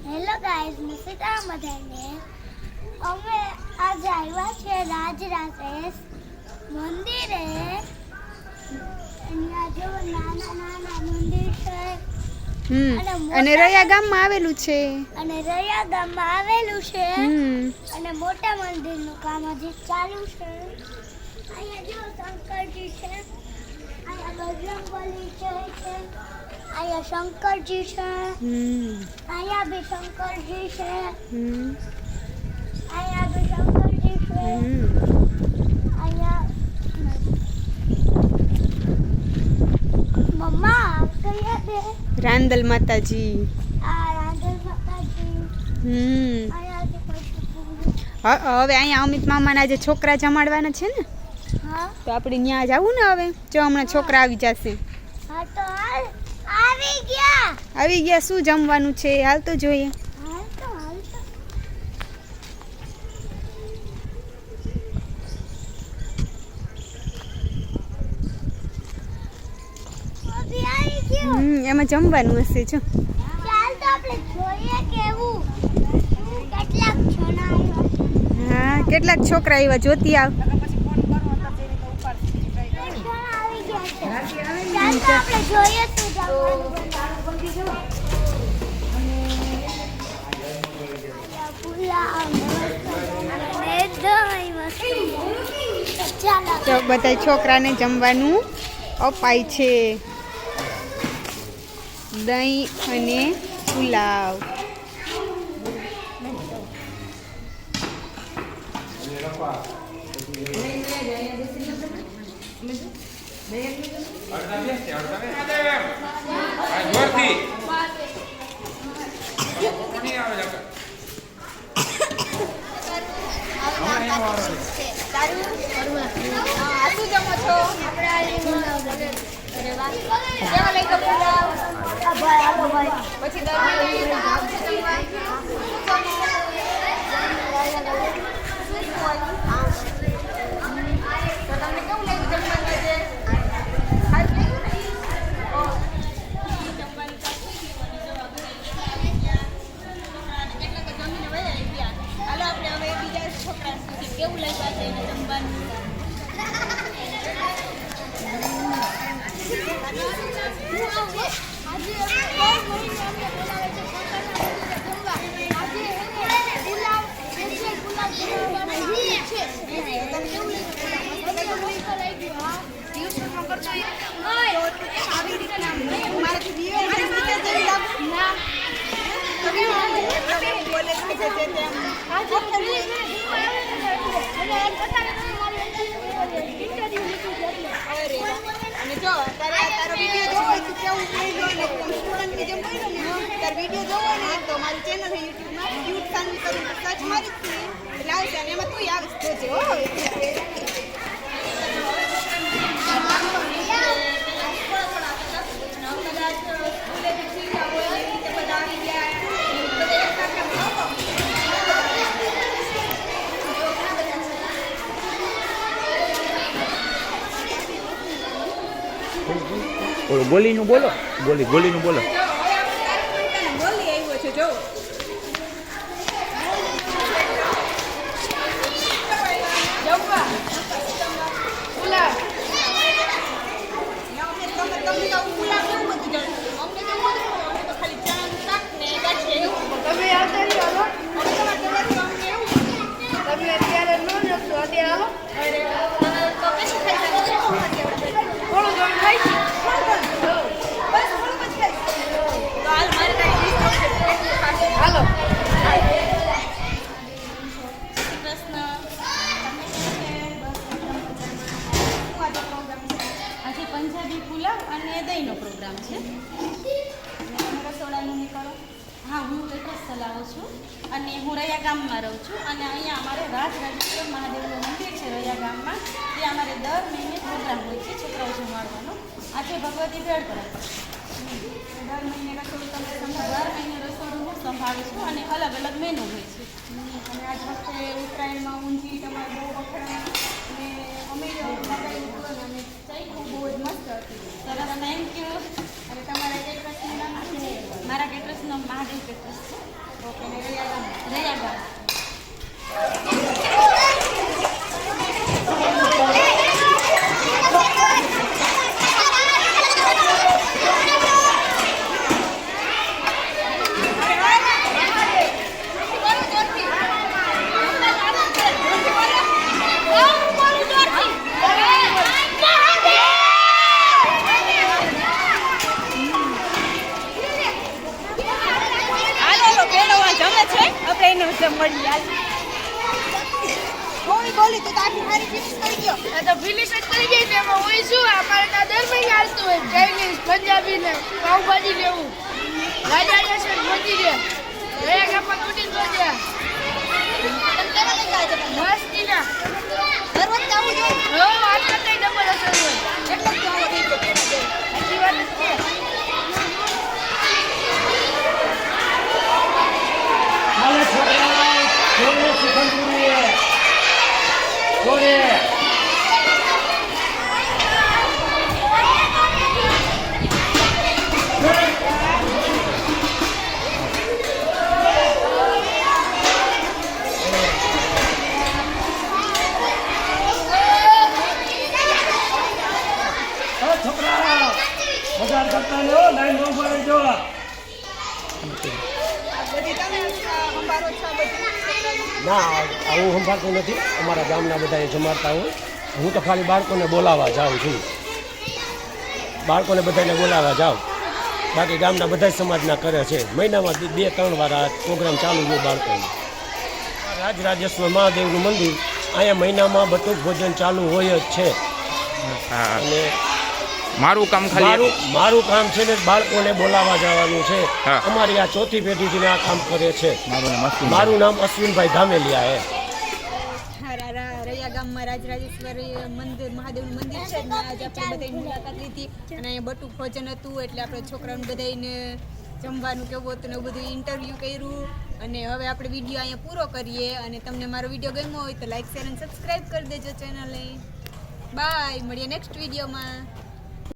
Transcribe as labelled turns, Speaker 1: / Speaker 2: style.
Speaker 1: Hello guys, હું સીતારામ બધાને. અમે આજે આવ્યા છે રાજરાજેશ મંદિરે. અહીંયા જો નાના નાના મંદિર છે
Speaker 2: અને રયા ગામમાં આવેલું છે.
Speaker 1: અને રયા ગામમાં આવેલું છે. અને મોટા મંદિરનું કામ હજી ચાલુ છે. અહીંયા જો શંકરજી છે, અહીંયા બજરંગબલી છે, અહીંયા શંકરજી છે, અહીંયા બી શંકરજી છે, અહીંયા બી શંકરજી છે, અહીંયા મમ્મા કયા બે
Speaker 2: રાંદલ માતાજી.
Speaker 1: આ રાંધલ માતાજી. અહીંયા
Speaker 2: હવે અહીંયા અમિત મામાના જે છોકરા જમાડવાના છે ને,
Speaker 1: હા
Speaker 2: તો આપણે ત્યાં જવું ને. હવે જો હમણાં છોકરા આવી જશે.
Speaker 1: હા તો હાલ આવી ગયા.
Speaker 2: આવી ગયા. શું જમવાનું છે હાલ તો જોઈએ.
Speaker 1: હાલ તો આવી ગયું.
Speaker 2: એમાં જમવાનું હશે જો.
Speaker 1: ચાલ તો આપણે જોઈએ કેવું કેટલાક છોના આવ્યા.
Speaker 2: હા, કેટલાક છોકરા આવ્યા જોતી આવ.
Speaker 1: છોના આવી ગયા છે. ચાલ તો આપણે જોઈએ શું જમવાનું
Speaker 2: તો બધા છોકરાને જમવાનું અપાય છે. દહીં અને પુલાવ.
Speaker 3: કેવું લાગ્યું છે એને જમવાનું? અને જો તારો વિડીયો જોવો તો કેવું સ્ટુડન્ટની જેમ બોલ્યો ને, તારો વિડીયો જોવો ને તો મારી ચેનલ છે યુટ્યુબમાં ક્યુટ સાનવી કરીને સર્ચ મારી જ એટલે આવશે અને એમાં તું આવીશ જોજે. હો
Speaker 4: ગોલીનું બોલો. ગોલીનું બોલો.
Speaker 3: બોલી આવ્યો છે જો. પંજાબી પુલાવ અને દહીંનો પ્રોગ્રામ છે. રસોડાનું નીકળો. હા, હું એડ્રેસ ચલાવું છું અને હું રયા ગામમાં રહું છું. અને અહીંયા અમારે રાજરાજેશ્વર મહાદેવનું મંદિર છે રયા ગામમાં. ત્યાં અમારે દર મહિને પ્રોગ્રામ હોય છે છોકરાઓ જમાડવાનો. આજે ભગવતી ભેળ કરાય. દર મહિને રસોડું દર મહિને રસોડું હું સંભાળું છું અને અલગ અલગ મેનુ હોય છે. અને આજ વખતે ઉત્તરાયણમાં ઊંધી તમારે બહુ વખણાય અને અમે મગાવ્યું હતું અને ચાખ્યું બહુ જ મસ્ત હતું. સરસ, થેન્ક યુ. અને તમારા કેટરસનું નામ શું છે? મારા કેટરસનું નામ મહાદેવ કેટરસ છે. ઓકે ને રૈયા ગામ
Speaker 1: ફિનિશ જ કરી જાય તેમાં હોય શું અમારે ના દર મહિને હાલતું હોય ચાઇનીઝ પંજાબી ને પાવભાજી લેવું રાજા છે મોતી રે રે કાપા તૂટી ગયા મસ્તી ના દરરોજ આવું જોઈએ હો આટલા તઈ ડબલ અસર હોય એટલે જ આવો થઈ ગયો આટલી વાત જ છે
Speaker 5: હાલે છોકરા છોડે સુખનપુરી છોડે છોકરા બજાર કરતા લો લાઈન નો ઉભા રહેજો ના આવું સંભાળતું નથી અમારા ગામના બધા જમાડતા હોય હું તો ખાલી બાળકોને બોલાવવા જાઉં છું બાળકોને બધાને બોલાવવા જાઉં બાકી ગામના બધા સમાજના કરે છે મહિનામાં 2-3 વાર આ પ્રોગ્રામ ચાલુ હોય બાળકોને રાજરાજેશ્વર મહાદેવનું મંદિર અહીંયા મહિનામાં બટુક ભોજન ચાલુ હોય જ છે અને
Speaker 4: મારું કામ ખાલી
Speaker 5: મારું કામ છે ને બાળકોને બોલાવવા જવાનું છે
Speaker 4: હા.
Speaker 5: અમારી આ ચોથી પેઢીથી આ કામ કરે છે મારું નામ અશ્વિનભાઈ ધામેલિયા
Speaker 2: રૈયા ગામમાં રાજરાજેશ્વર મંદિર મહાદેવનું મંદિર છે ને આજે આપણે બધાની મુલાકાત લીધી અને અહીંયા બટુક ભોજન હતું એટલે આપણે છોકરાઓને બધાને જમવાનું કેવું હતું ને એવું બધું ઇન્ટરવ્યૂ કર્યું અને હવે આપણે વિડીયો અહીંયા પૂરો કરીએ અને તમને મારો વિડીયો ગમ્યો હોય તો લાઈક શેર અને સબસ્ક્રાઈબ કરી દેજો ચેનલને બાય મળીએ નેક્સ્ટ વિડીયોમાં